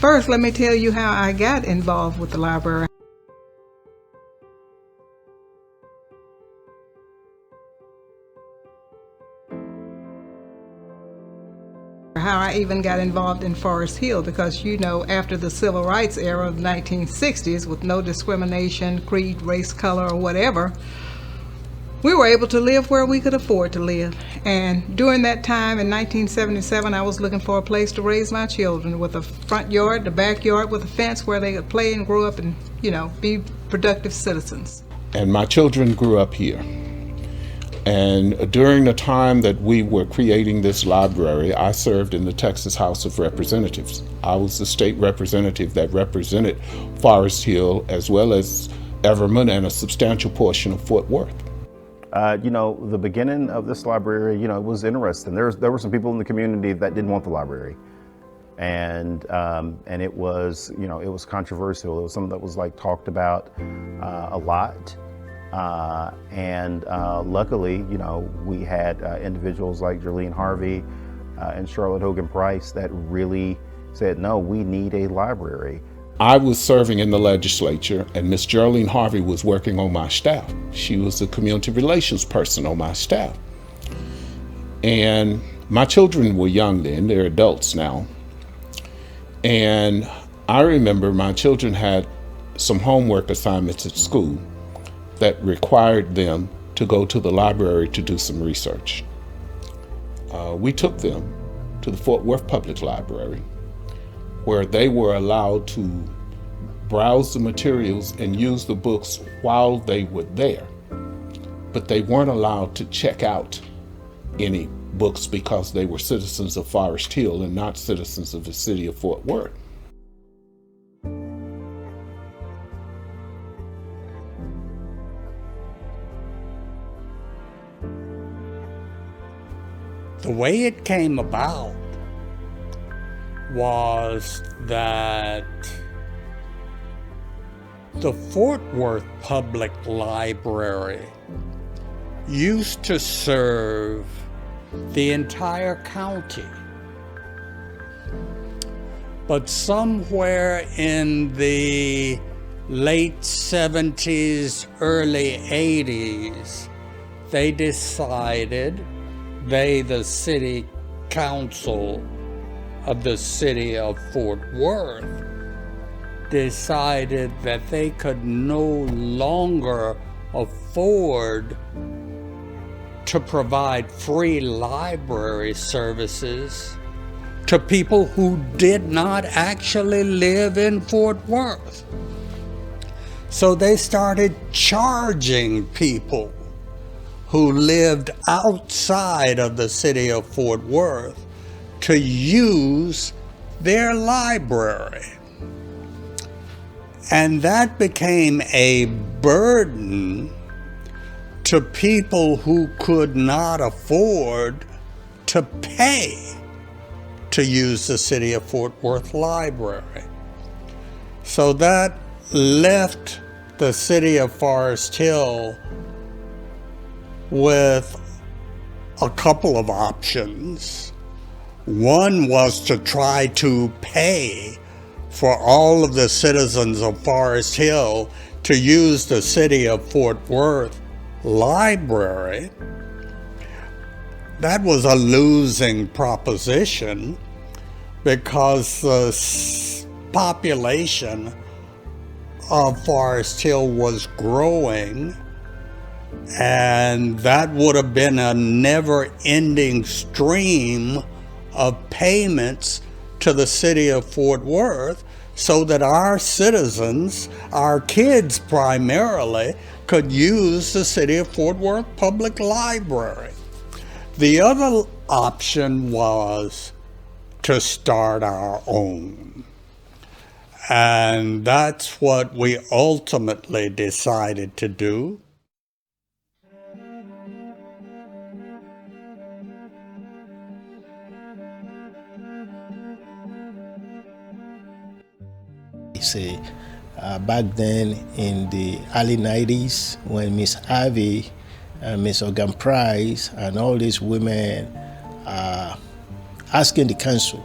First, let me tell you how I got involved with the library. How I even got involved in Forest Hill, because you know, after the civil rights era of the 1960s, with no discrimination, creed, race, color, or whatever, we were able to live where we could afford to live. And during that time in 1977, I was looking for a place to raise my children, with a front yard, the backyard with a fence where they could play and grow up and, you know, be productive citizens. And my children grew up here. And during the time that we were creating this library, I served in the Texas House of Representatives. I was the state representative that represented Forest Hill as well as Everman and a substantial portion of Fort Worth. You know, the beginning of this library, you know, it was interesting. There were some people in the community that didn't want the library. And it was, you know, it was controversial. It was something that was like talked about a lot. Luckily, you know, we had individuals like Jereline Harvey and Charlotte Hogan Price that really said, no, we need a library. I was serving in the legislature, and Miss Jereline Harvey was working on my staff. She was the community relations person on my staff. And my children were young then, they're adults now. And I remember my children had some homework assignments at school that required them to go to the library to do some research. We took them to the Fort Worth Public Library, where they were allowed to browse the materials and use the books while they were there. But they weren't allowed to check out any books because they were citizens of Forest Hill and not citizens of the city of Fort Worth. The way it came about was that the Fort Worth Public Library used to serve the entire county. But somewhere in the late 70s, early 80s, they decided, the city council of the city of Fort Worth, decided that they could no longer afford to provide free library services to people who did not actually live in Fort Worth. So they started charging people who lived outside of the city of Fort Worth to use their library. And that became a burden to people who could not afford to pay to use the city of Fort Worth library. So that left the city of Forest Hill with a couple of options. One was to try to pay for all of the citizens of Forest Hill to use the city of Fort Worth library. That was a losing proposition because the population of Forest Hill was growing, and that would have been a never-ending stream of payments to the city of Fort Worth, so that our citizens, our kids primarily, could use the city of Fort Worth Public Library. The other option was to start our own. And that's what we ultimately decided to do. Say, back then in the early 90s, when Miss Harvey, Miss Hogan Price, and all these women asking the council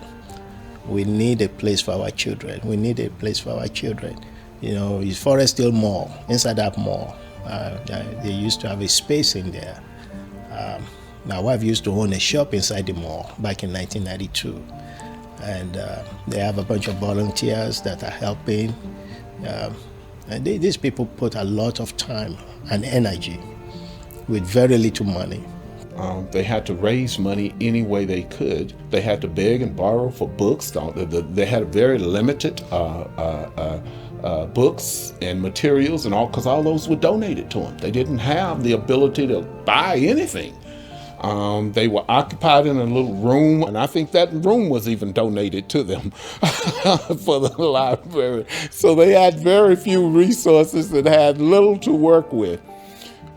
We need a place for our children. We need a place for our children. You know, it's Forest Hill Mall. Inside that mall, they used to have a space in there. My wife used to own a shop inside the mall back in 1992. And they have a bunch of volunteers that are helping. And these people put a lot of time and energy with very little money. They had to raise money any way they could. They had to beg and borrow for books. They had very limited books and materials and all, because all those were donated to them. They didn't have the ability to buy anything. They were occupied in a little room, and I think that room was even donated to them for the library. So they had very few resources and had little to work with,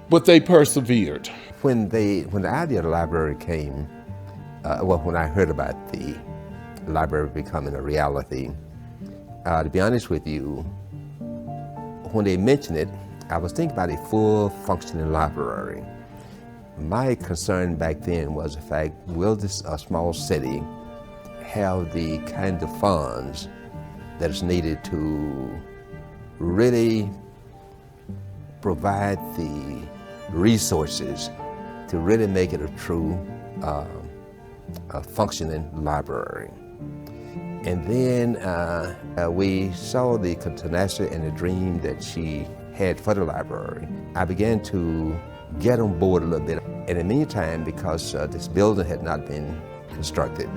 but they persevered. When the idea of the library came, when I heard about the library becoming a reality, to be honest with you, when they mentioned it, I was thinking about a full functioning library. My concern back then was the fact, will this small city have the kind of funds that is needed to really provide the resources to really make it a true functioning library. And then we saw the tenacity and the dream that she had for the library. I began to get on board a little bit. In the meantime, because this building had not been constructed,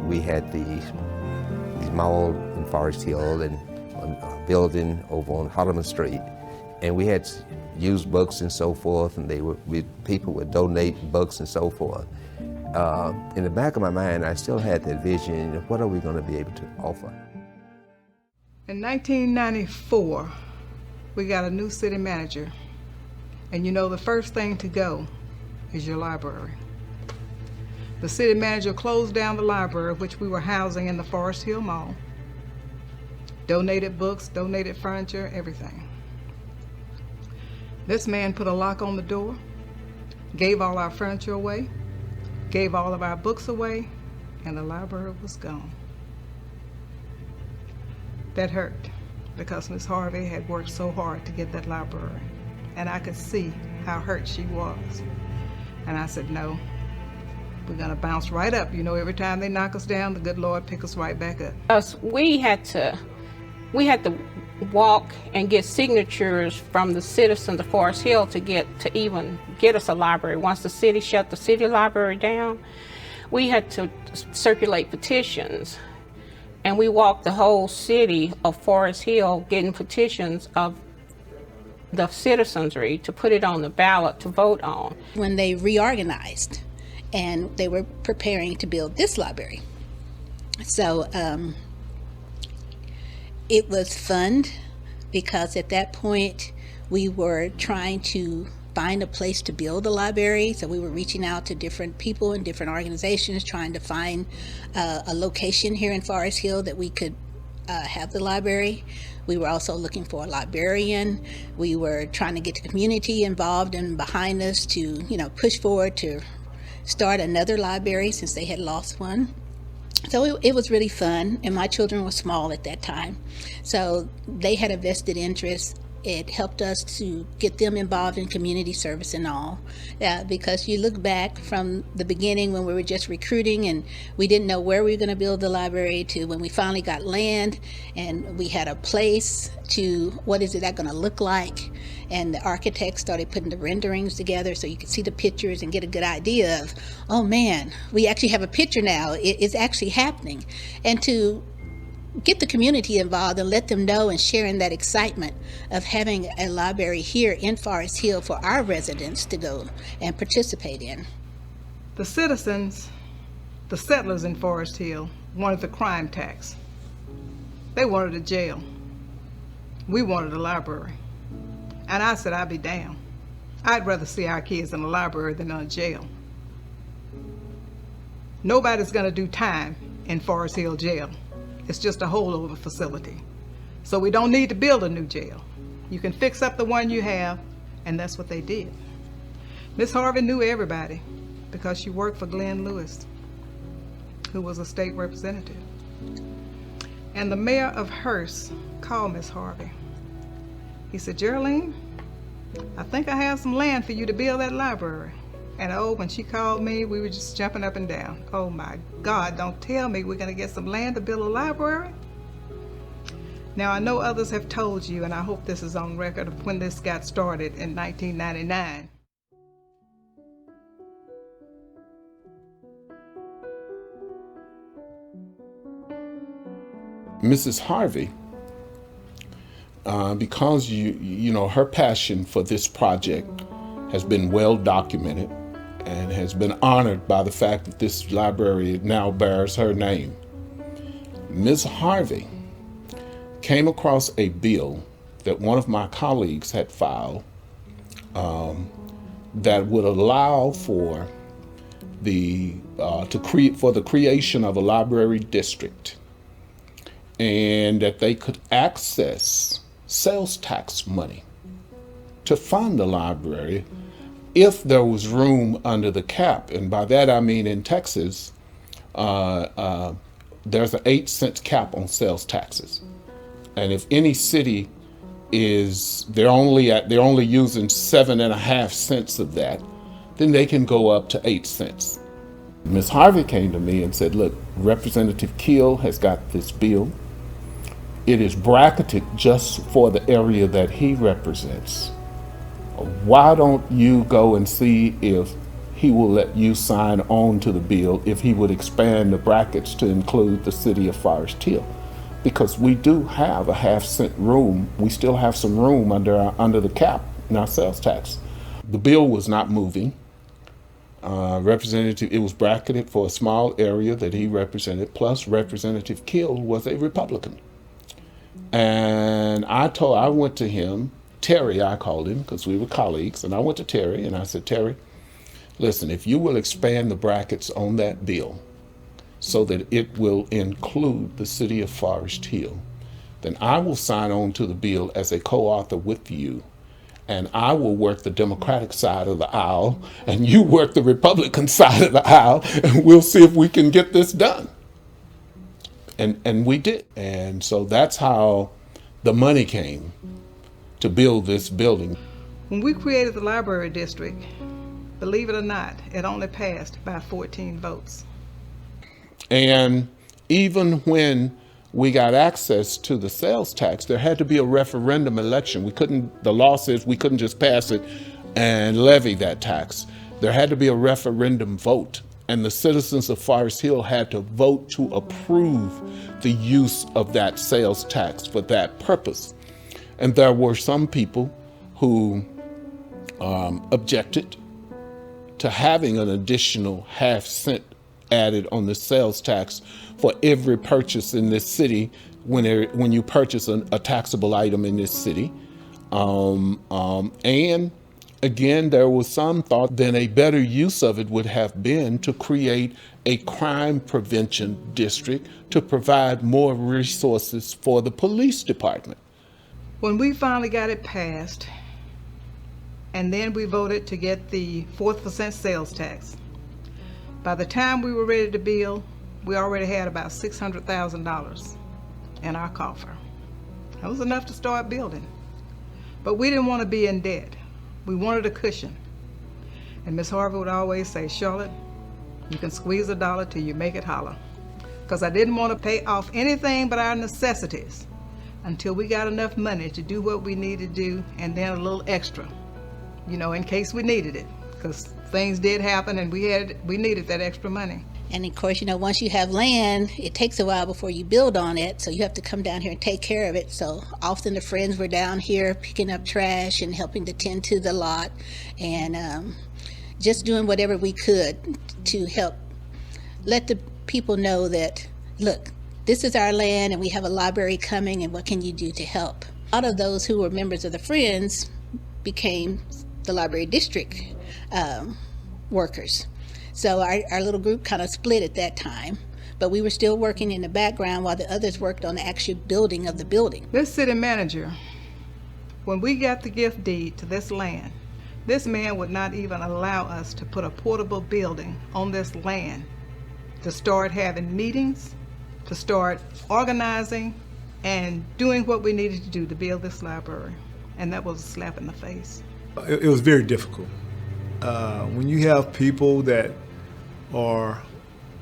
we had the mall in Forest Hill and a building over on Holloman Street, and we had used books and so forth, and people would donate books and so forth. In the back of my mind, I still had that vision of what are we going to be able to offer. In 1994, we got a new city manager. And you know, the first thing to go is your library. The city manager closed down the library, which we were housing in the Forest Hill Mall. Donated books, donated furniture, everything. This man put a lock on the door, gave all our furniture away, gave all of our books away, and the library was gone. That hurt, because Miss Harvey had worked so hard to get that library. And I could see how hurt she was. And I said, no, we're gonna bounce right up. You know, every time they knock us down, the good Lord pick us right back up. We had to walk and get signatures from the citizens of Forest Hill to even get us a library. Once the city shut the city library down, we had to circulate petitions. And we walked the whole city of Forest Hill getting petitions of the citizenry to put it on the ballot to vote on. When they reorganized and they were preparing to build this library. So it was fun because at that point we were trying to find a place to build a library. So we were reaching out to different people and different organizations trying to find a location here in Forest Hill that we could have the library. We were also looking for a librarian. We were trying to get the community involved and behind us to, you know, push forward to start another library since they had lost one. So it was really fun, and my children were small at that time. So they had a vested interest. It helped us to get them involved in community service and all. Because you look back from the beginning when we were just recruiting and we didn't know where we were going to build the library to when we finally got land and we had a place to what is it that going to look like. And the architects started putting the renderings together so you could see the pictures and get a good idea of, oh man, we actually have a picture now. It's actually happening. And to get the community involved and let them know and sharing that excitement of having a library here in Forest Hill for our residents to go and participate in. The citizens, the settlers in Forest Hill, wanted the crime tax. They wanted a jail. We wanted a library. And I said, I'd be damned. I'd rather see our kids in a library than in a jail. Nobody's gonna do time in Forest Hill Jail. It's just a holdover facility. So we don't need to build a new jail. You can fix up the one you have, and that's what they did. Miss Harvey knew everybody because she worked for Glenn Lewis, who was a state representative. And the mayor of Hearst called Miss Harvey. He said, Jereline, I think I have some land for you to build that library. And oh, when she called me, we were just jumping up and down. Oh my God, don't tell me we're gonna get some land to build a library? Now I know others have told you, and I hope this is on record, of when this got started in 1999. Mrs. Harvey, because you know, her passion for this project has been well documented and has been honored by the fact that this library now bears her name. Ms. Harvey came across a bill that one of my colleagues had filed that would allow for the creation of a library district, and that they could access sales tax money to fund the library if there was room under the cap. And by that I mean, in Texas, there's an 8-cent cap on sales taxes. And if any city they're only using 7.5 cents of that, then they can go up to 8 cents. Ms. Harvey came to me and said, look, Representative Keel has got this bill. It is bracketed just for the area that he represents. Why don't you go and see if he will let you sign on to the bill, if he would expand the brackets to include the city of Forest Hill? Because we do have a 0.5 cent room. We still have some room under the cap in our sales tax. The bill was not moving. It was bracketed for a small area that he represented, plus Representative Keel was a Republican. And I went to him, Terry, I called him, because we were colleagues, and I went to Terry and I said, Terry, listen, if you will expand the brackets on that bill so that it will include the city of Forest Hill, then I will sign on to the bill as a co-author with you, and I will work the Democratic side of the aisle, and you work the Republican side of the aisle, and we'll see if we can get this done. And we did. And so that's how the money came to build this building. When we created the library district, believe it or not, it only passed by 14 votes. And even when we got access to the sales tax, there had to be a referendum election. The law says we couldn't just pass it and levy that tax. There had to be a referendum vote, and the citizens of Forest Hill had to vote to approve the use of that sales tax for that purpose. And there were some people who objected to having an additional 0.5 cent added on the sales tax for every purchase in this city when you purchase a taxable item in this city. And again, there was some thought that a better use of it would have been to create a crime prevention district to provide more resources for the police department. When we finally got it passed, and then we voted to get the 4% sales tax, by the time we were ready to build, we already had about $600,000 in our coffer. That was enough to start building. But we didn't want to be in debt. We wanted a cushion. And Miss Harvey would always say, Charlotte, you can squeeze a dollar till you make it holler. Because I didn't want to pay off anything but our necessities until we got enough money to do what we needed to do, and then a little extra, in case we needed it. Because things did happen and we needed that extra money. And of course, once you have land, it takes a while before you build on it, so you have to come down here and take care of it. So often the friends were down here picking up trash and helping to tend to the lot, and just doing whatever we could to help let the people know that, look, this is our land and we have a library coming, and what can you do to help? A lot of those who were members of the Friends became the library district workers. So our little group kind of split at that time, but we were still working in the background while the others worked on the actual building of the building. This city manager, when we got the gift deed to this land, this man would not even allow us to put a portable building on this land to start having meetings, to start organizing and doing what we needed to do to build this library. And that was a slap in the face. It was very difficult. When you have people that are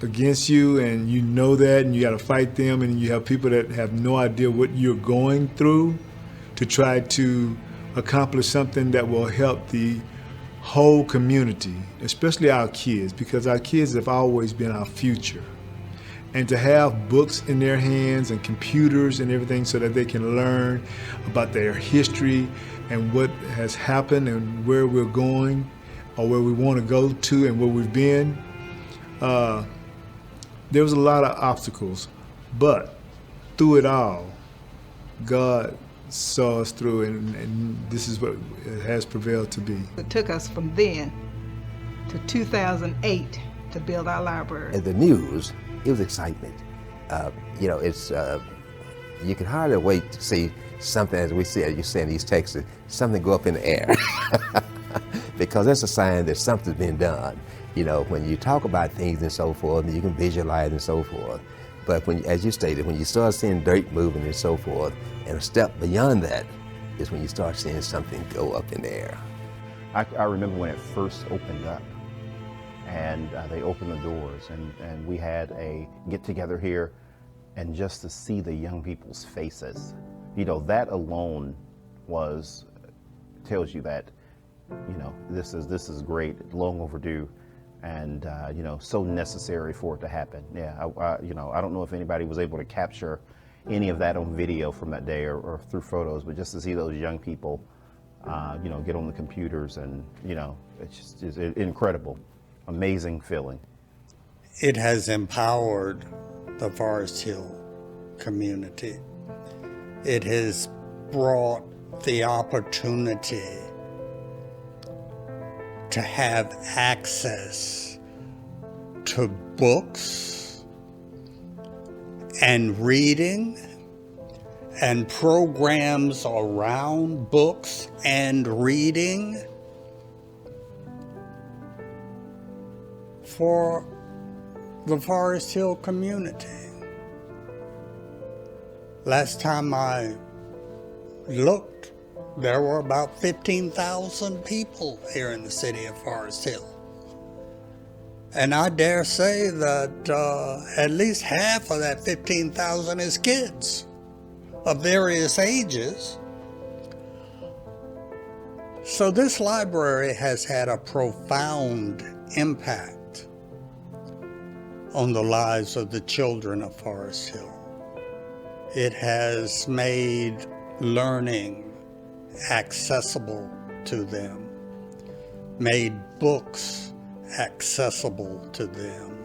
against you and you know that and you got to fight them, and you have people that have no idea what you're going through to try to accomplish something that will help the whole community, especially our kids, because our kids have always been our future. And to have books in their hands and computers and everything so that they can learn about their history and what has happened and where we're going or where we want to go to and where we've been, there was a lot of obstacles, but through it all, God saw us through, and this is what it has prevailed to be. It took us from then to 2008 to build our library. And the news, it was excitement. You know, it's you can hardly wait to see something, as we see, as you say in these texts, something go up in the air, because that's a sign that something's been done. You know, when you talk about things and so forth, and you can visualize and so forth. But when, as you stated, when you start seeing dirt moving and so forth, and a step beyond that is when you start seeing something go up in the air. I remember when it first opened up, and they opened the doors, and we had a get-together here, and just to see the young people's faces, you know, that alone tells you that, you know, this is great, long overdue, and you know, so necessary for it to happen. Yeah, you know, I don't know if anybody was able to capture any of that on video from that day or through photos, but just to see those young people, you know, get on the computers, and you know, it's just incredible, amazing feeling. It has empowered the Forest Hill community. It has brought the opportunity to have access to books and reading and programs around books and reading for the Forest Hill community. Last time I looked, there were about 15,000 people here in the city of Forest Hill. And I dare say that at least half of that 15,000 is kids of various ages. So this library has had a profound impact on the lives of the children of Forest Hill. It has made learning accessible to them, made books accessible to them,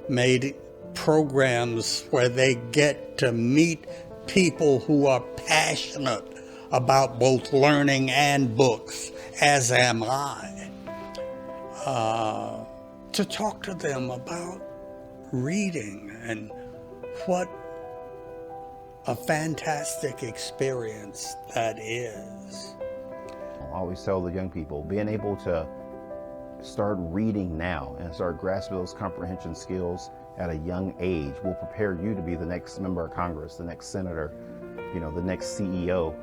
made programs where they get to meet people who are passionate about both learning and books, as am I, to talk to them about reading and what a fantastic experience that is. I always tell the young people, being able to start reading now and start grasping those comprehension skills at a young age will prepare you to be the next member of Congress, the next senator, you know, the next CEO,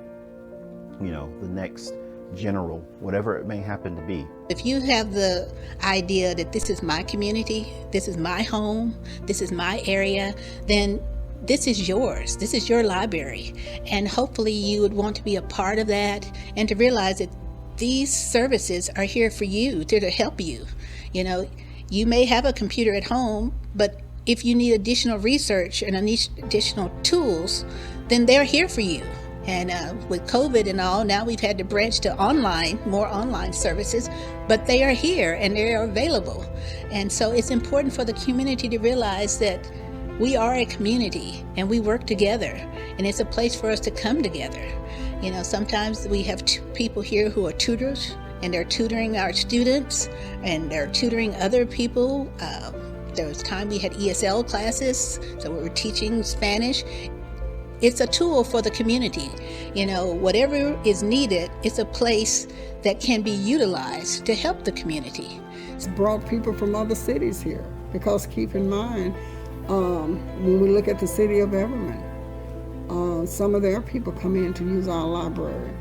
you know, the next general, whatever it may happen to be. If you have the idea that this is my community, this is my home, this is my area, then this is yours. This is your library. And hopefully you would want to be a part of that and to realize that these services are here for you, to help you. You know, you may have a computer at home, but if you need additional research and additional tools, then they're here for you. And with COVID and all, now we've had to branch to online, more online services, but they are here and they are available. And so it's important for the community to realize that we are a community and we work together, and it's a place for us to come together. You know, sometimes we have people here who are tutors, and they're tutoring our students and they're tutoring other people. There was time we had ESL classes, so we were teaching Spanish. It's a tool for the community. You know, whatever is needed, it's a place that can be utilized to help the community. It's brought people from other cities here, because keep in mind, When we look at the city of Everman, some of their people come in to use our library.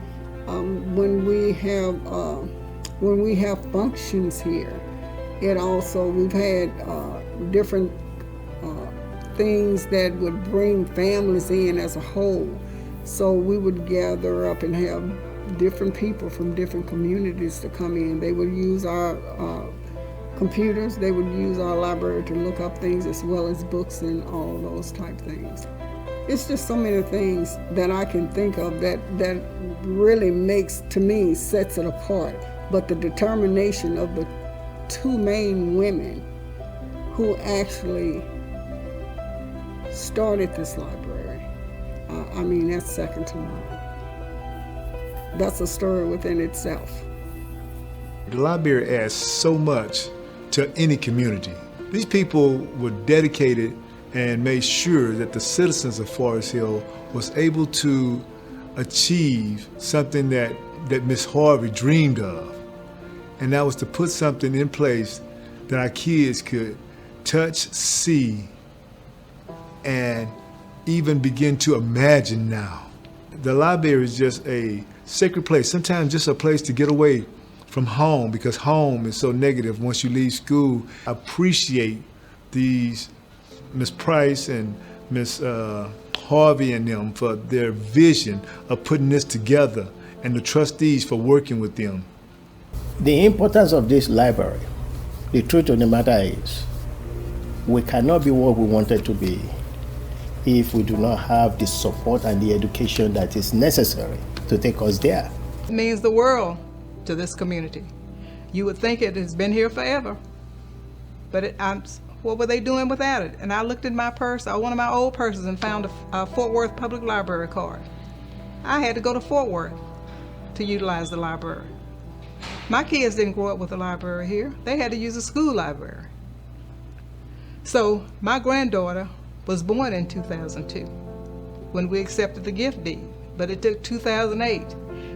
When we have functions here, we've had different things that would bring families in as a whole. So we would gather up and have different people from different communities to come in. They would use our computers, they would use our library to look up things as well as books and all those type things. It's just so many things that I can think of that really sets it apart. But the determination of the two main women who actually started this library, that's second to none. That's a story within itself. The library adds so much to any community. These people were dedicated and made sure that the citizens of Forest Hill was able to achieve something that Miss Harvey dreamed of. And that was to put something in place that our kids could touch, see, and even begin to imagine now. The library is just a sacred place, sometimes just a place to get away from home, because home is so negative once you leave school. I appreciate these Miss Price and Miss Harvey and them for their vision of putting this together, and the trustees for working with them. The importance of this library, the truth of the matter is, we cannot be what we wanted to be if we do not have the support and the education that is necessary to take us there. It means the world to this community. You would think it has been here forever, but what were they doing without it? And I looked in my purse, one of my old purses, and found a Fort Worth Public Library card. I had to go to Fort Worth to utilize the library. My kids didn't grow up with a library here. They had to use a school library. So my granddaughter was born in 2002 when we accepted the gift deed, but it took 2008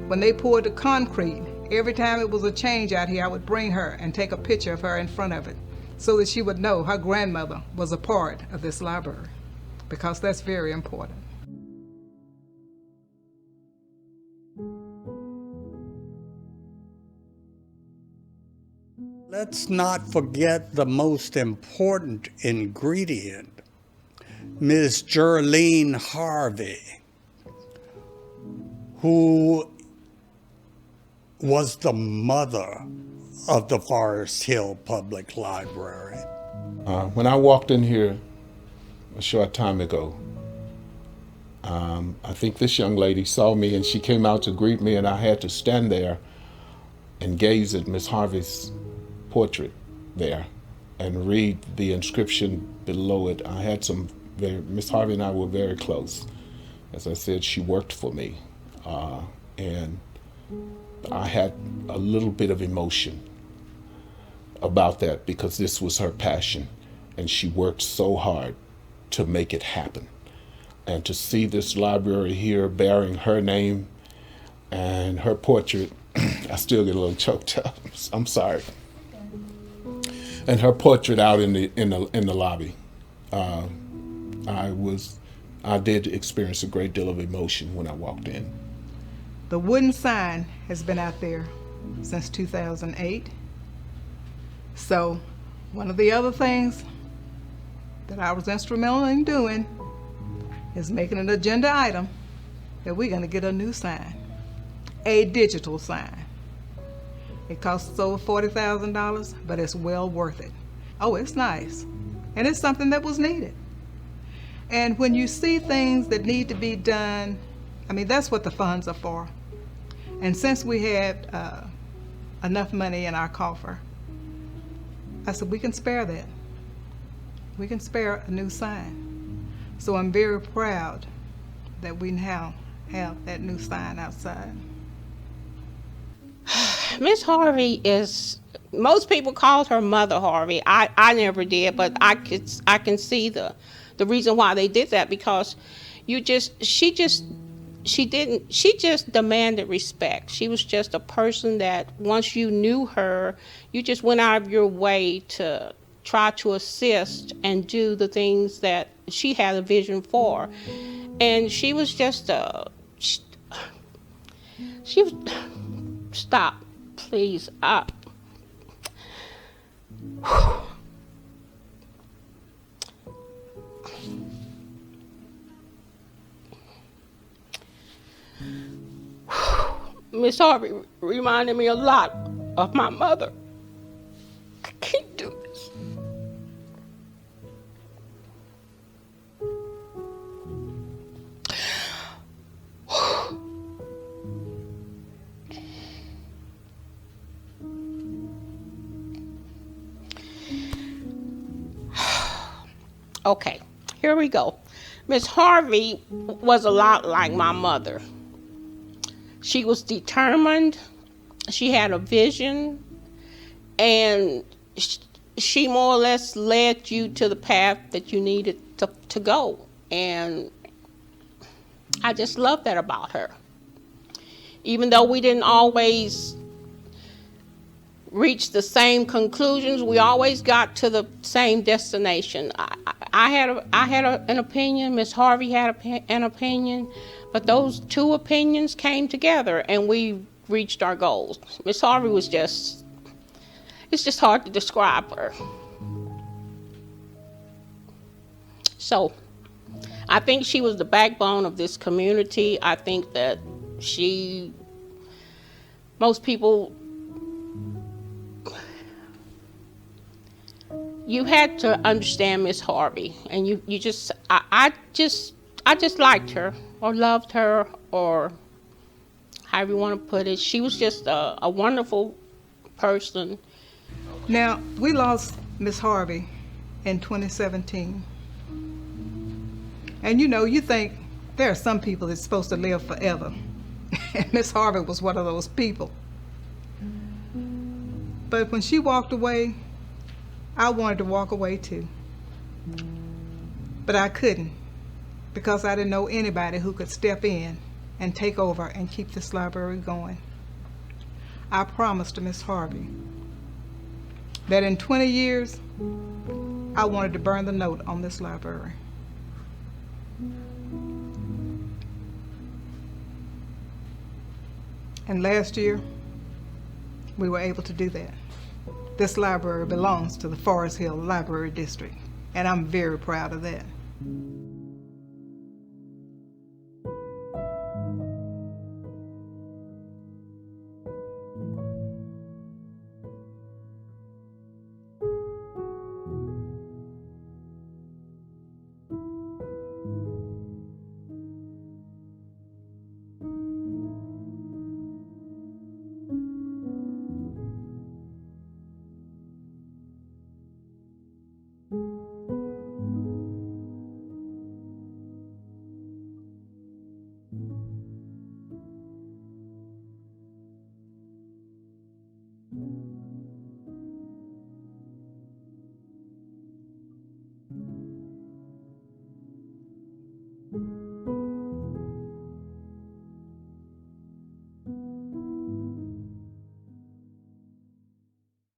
when they poured the concrete. Every time it was a change out here, I would bring her and take a picture of her in front of it so that she would know her grandmother was a part of this library, because that's very important. Let's not forget the most important ingredient, Ms. Jereline Harvey, who was the mother of the Forest Hill Public Library. When I walked in here a short time ago, I think this young lady saw me and she came out to greet me, and I had to stand there and gaze at Miss Harvey's portrait there and read the inscription below it. Miss Harvey and I were very close. As I said, she worked for me, and I had a little bit of emotion about that because this was her passion, and she worked so hard to make it happen. And to see this library here bearing her name and her portrait, I still get a little choked up. I'm sorry. And her portrait out in the lobby, I did experience a great deal of emotion when I walked in. The wooden sign has been out there since 2008. So one of the other things that I was instrumental in doing is making an agenda item that we're going to get a new sign, a digital sign. It costs over $40,000, but it's well worth it. Oh, it's nice. And it's something that was needed. And when you see things that need to be done, that's what the funds are for. And since we had enough money in our coffer, I said, we can spare that. We can spare a new sign. So I'm very proud that we now have that new sign outside. Miss Harvey most people called her Mother Harvey. I never did, but I can see the reason why they did that, because she just demanded respect. She was just a person that once you knew her, you just went out of your way to try to assist and do the things that she had a vision for. And she was just she was, stop, please. Miss Harvey reminded me a lot of my mother. I can't do this. Okay, here we go. Miss Harvey was a lot like my mother. She was determined, she had a vision, and she more or less led you to the path that you needed to go. And I just love that about her. Even though we didn't always reach the same conclusions, we always got to the same destination. I had an opinion, Miss Harvey had an opinion, but those two opinions came together and we reached our goals. Miss Harvey was it's just hard to describe her. So I think she was the backbone of this community. I think that most people, you had to understand Miss Harvey, and I just liked her, or loved her, or however you want to put it. She was just a wonderful person. Now, we lost Miss Harvey in 2017. And you think there are some people that's supposed to live forever. And Miss Harvey was one of those people. But when she walked away, I wanted to walk away too. But I couldn't, because I didn't know anybody who could step in and take over and keep this library going. I promised to Miss Harvey that in 20 years, I wanted to burn the note on this library. And last year, we were able to do that. This library belongs to the Forest Hill Library District, and I'm very proud of that.